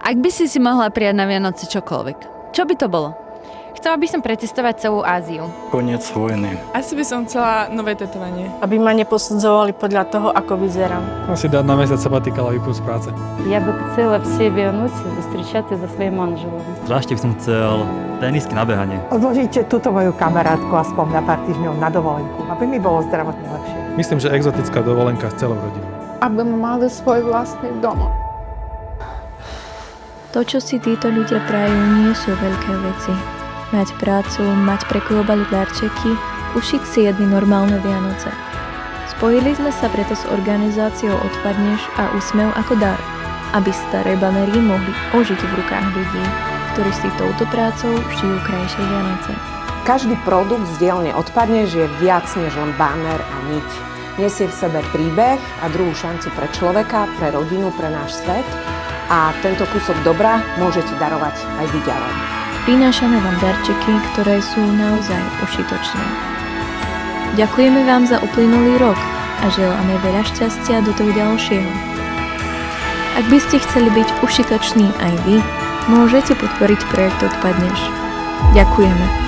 Ak by si mohla prijať na Vianoce čokoľvek, čo by to bolo? Chcela by som precestovať celú Áziu. Koniec vojny. Asi by som chcela nové tetovanie. Aby ma neposudzovali podľa toho, ako vyzerám. Asi dať na месяц sabatikala vypúsť z práce. Я би хотіла всі Віануці зустрічати за своїм ангелом. Zvlášte by som chcel tenisky na behanie. Odložíte túto moju kamarátku aspoň na pár týždňov na dovolenku, aby mi bolo zdravotne lepšie. Myslím, že exotická dovolenka s celou rodinou. Aby mali svoj vlastný dom. To, čo si títo ľudia prajú, nie sú veľké veci. Mať prácu, mať pre koho baliť darčeky, ušiť si jedny normálne Vianoce. Spojili sme sa preto s organizáciou Odpadneš a Úsmev ako dar, aby staré banery mohli ožiť v rukách ľudí, ktorí si touto prácou žijú krajšie Vianoce. Každý produkt z dielne Odpadneš je viac než len banner a niť. Nesie v sebe príbeh a druhú šancu pre človeka, pre rodinu, pre náš svet. A tento kúsok dobra môžete darovať aj vy ďalej. Prinášame vám darčeky, ktoré sú naozaj užitočné. Ďakujeme vám za uplynulý rok a želáme veľa šťastia do toho ďalšieho. Ak by ste chceli byť užitoční aj vy, môžete podporiť projekt Odpadneš. Ďakujeme.